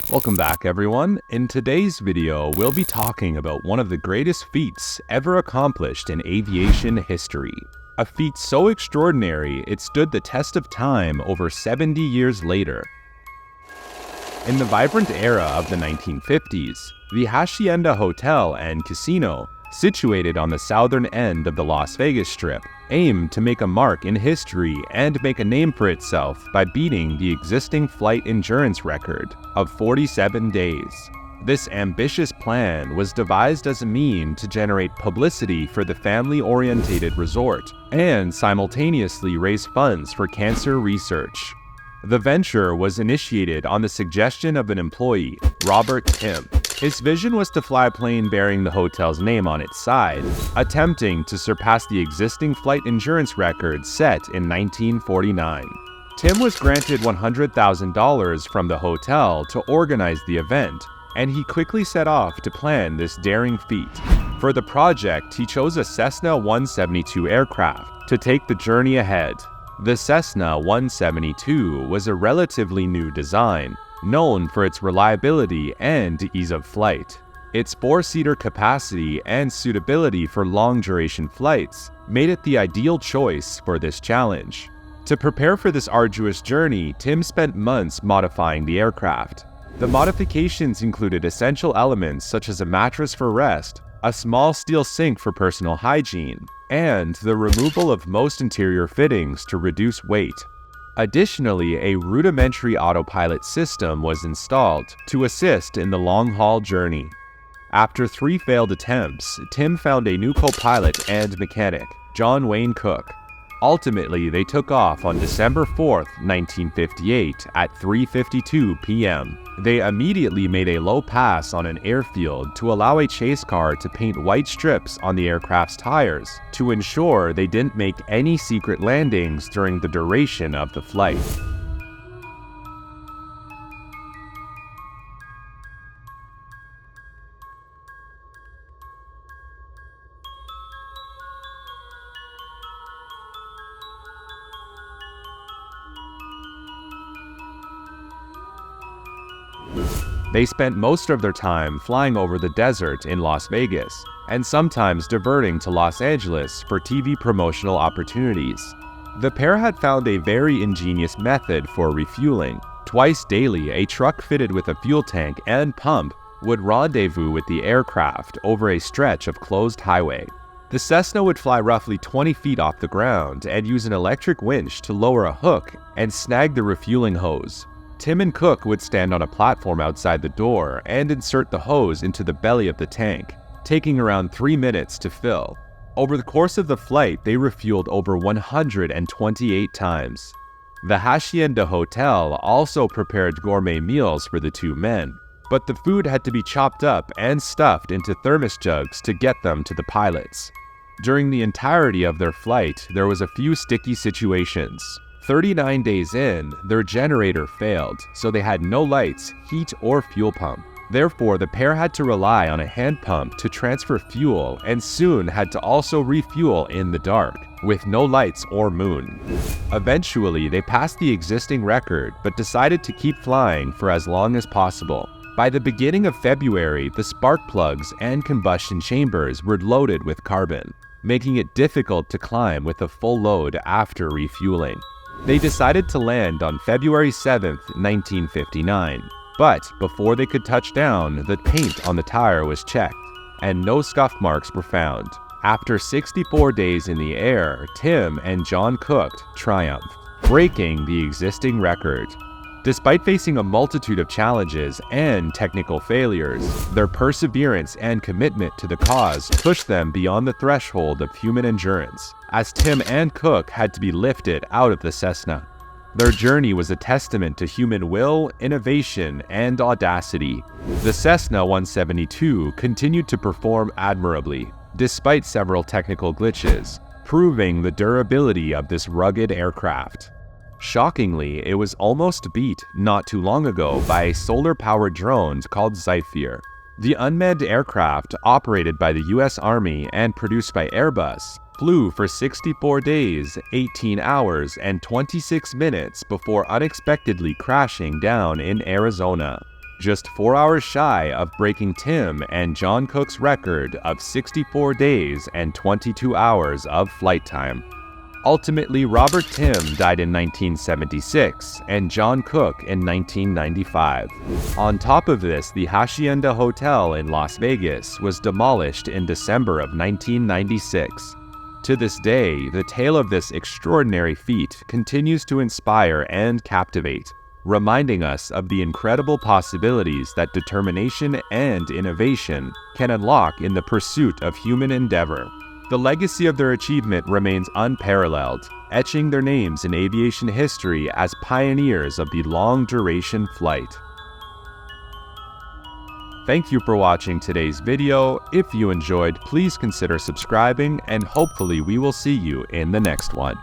Welcome back, everyone. In today's video, we'll be talking about one of the greatest feats ever accomplished in aviation history. A feat so extraordinary, it stood the test of time over 70 years later. In the vibrant era of the 1950s, the Hacienda Hotel and Casino, situated on the southern end of the Las Vegas Strip, aimed to make a mark in history and make a name for itself by beating the existing flight endurance record of 47 days. This ambitious plan was devised as a means to generate publicity for the family-oriented resort and simultaneously raise funds for cancer research. The venture was initiated on the suggestion of an employee, Robert Tim. His vision was to fly a plane bearing the hotel's name on its side, attempting to surpass the existing flight endurance record set in 1949. Tim was granted $100,000 from the hotel to organize the event, and he quickly set off to plan this daring feat. For the project, he chose a Cessna 172 aircraft to take the journey ahead. The Cessna 172 was a relatively new design, known for its reliability and ease of flight. Its four-seater capacity and suitability for long-duration flights made it the ideal choice for this challenge. To prepare for this arduous journey, Tim spent months modifying the aircraft. The modifications included essential elements such as a mattress for rest, a small steel sink for personal hygiene, and the removal of most interior fittings to reduce weight. Additionally, a rudimentary autopilot system was installed to assist in the long-haul journey. After 3 failed attempts, Tim found a new co-pilot and mechanic, John Wayne Cook. Ultimately, they took off on December 4, 1958 at 3:52 p.m. They immediately made a low pass on an airfield to allow a chase car to paint white strips on the aircraft's tires to ensure they didn't make any secret landings during the duration of the flight. They spent most of their time flying over the desert in Las Vegas, and sometimes diverting to Los Angeles for TV promotional opportunities. The pair had found a very ingenious method for refueling. Twice daily, a truck fitted with a fuel tank and pump would rendezvous with the aircraft over a stretch of closed highway. The Cessna would fly roughly 20 feet off the ground and use an electric winch to lower a hook and snag the refueling hose. Tim and Cook would stand on a platform outside the door and insert the hose into the belly of the tank, taking around 3 minutes to fill. Over the course of the flight, they refueled over 128 times. The Hacienda Hotel also prepared gourmet meals for the two men, but the food had to be chopped up and stuffed into thermos jugs to get them to the pilots. During the entirety of their flight, there was a few sticky situations. 39 days in, their generator failed, so they had no lights, heat, or fuel pump. Therefore, the pair had to rely on a hand pump to transfer fuel and soon had to also refuel in the dark, with no lights or moon. Eventually, they passed the existing record but decided to keep flying for as long as possible. By the beginning of February, the spark plugs and combustion chambers were loaded with carbon, making it difficult to climb with a full load after refueling. They decided to land on February 7, 1959, but before they could touch down, the paint on the tire was checked, and no scuff marks were found. After 64 days in the air, Tim and John Cook triumphed, breaking the existing record. Despite facing a multitude of challenges and technical failures, their perseverance and commitment to the cause pushed them beyond the threshold of human endurance, as Tim and Cook had to be lifted out of the Cessna. Their journey was a testament to human will, innovation, and audacity. The Cessna 172 continued to perform admirably, despite several technical glitches, proving the durability of this rugged aircraft. Shockingly, it was almost beat not too long ago by a solar-powered drone called Zephyr. The unmanned aircraft, operated by the US Army and produced by Airbus, flew for 64 days, 18 hours, and 26 minutes before unexpectedly crashing down in Arizona. just 4 hours shy of breaking Tim and John Cook's record of 64 days and 22 hours of flight time. Ultimately, Robert Tim died in 1976 and John Cook in 1995. On top of this, the Hacienda Hotel in Las Vegas was demolished in December of 1996. To this day, the tale of this extraordinary feat continues to inspire and captivate, reminding us of the incredible possibilities that determination and innovation can unlock in the pursuit of human endeavor. The legacy of their achievement remains unparalleled, etching their names in aviation history as pioneers of the long-duration flight. Thank you for watching today's video. If you enjoyed, please consider subscribing, and hopefully we will see you in the next one.